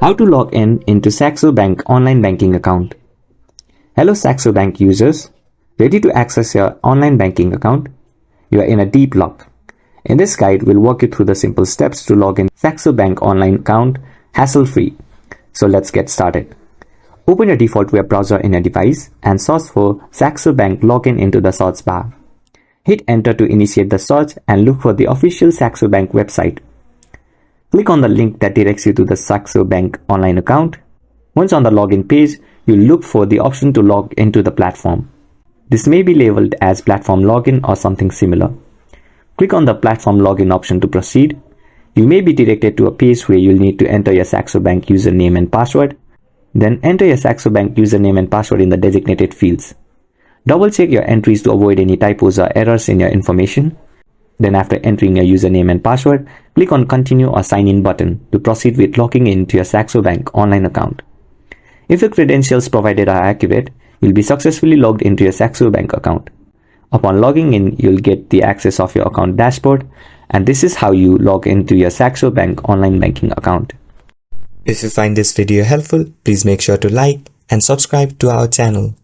How to log in into Saxo Bank online banking account. Hello Saxo Bank users, ready to access your online banking account? You are in a deep lock. In this guide, we'll walk you through the simple steps to log in Saxo Bank online account hassle-free. So let's get started. Open your default web browser in your device and search for Saxo Bank login into the search bar. Hit enter to initiate the search and look for the official Saxo Bank website. Click on the link that directs you to the Saxo Bank online account. Once on the login page, you look for the option to log into the platform. This may be labeled as platform login or something similar. Click on the platform login option to proceed. You may be directed to a page where you'll need to enter your Saxo Bank username and password. Then enter your Saxo Bank username and password in the designated fields. Double check your entries to avoid any typos or errors in your information. Then after entering your username and password, click on Continue or Sign In button to proceed with logging into your Saxo Bank online account. If the credentials provided are accurate, you'll be successfully logged into your Saxo Bank account. Upon logging in, you'll get the access of your account dashboard, and this is how you log into your Saxo Bank online banking account. If you find this video helpful, please make sure to like and subscribe to our channel.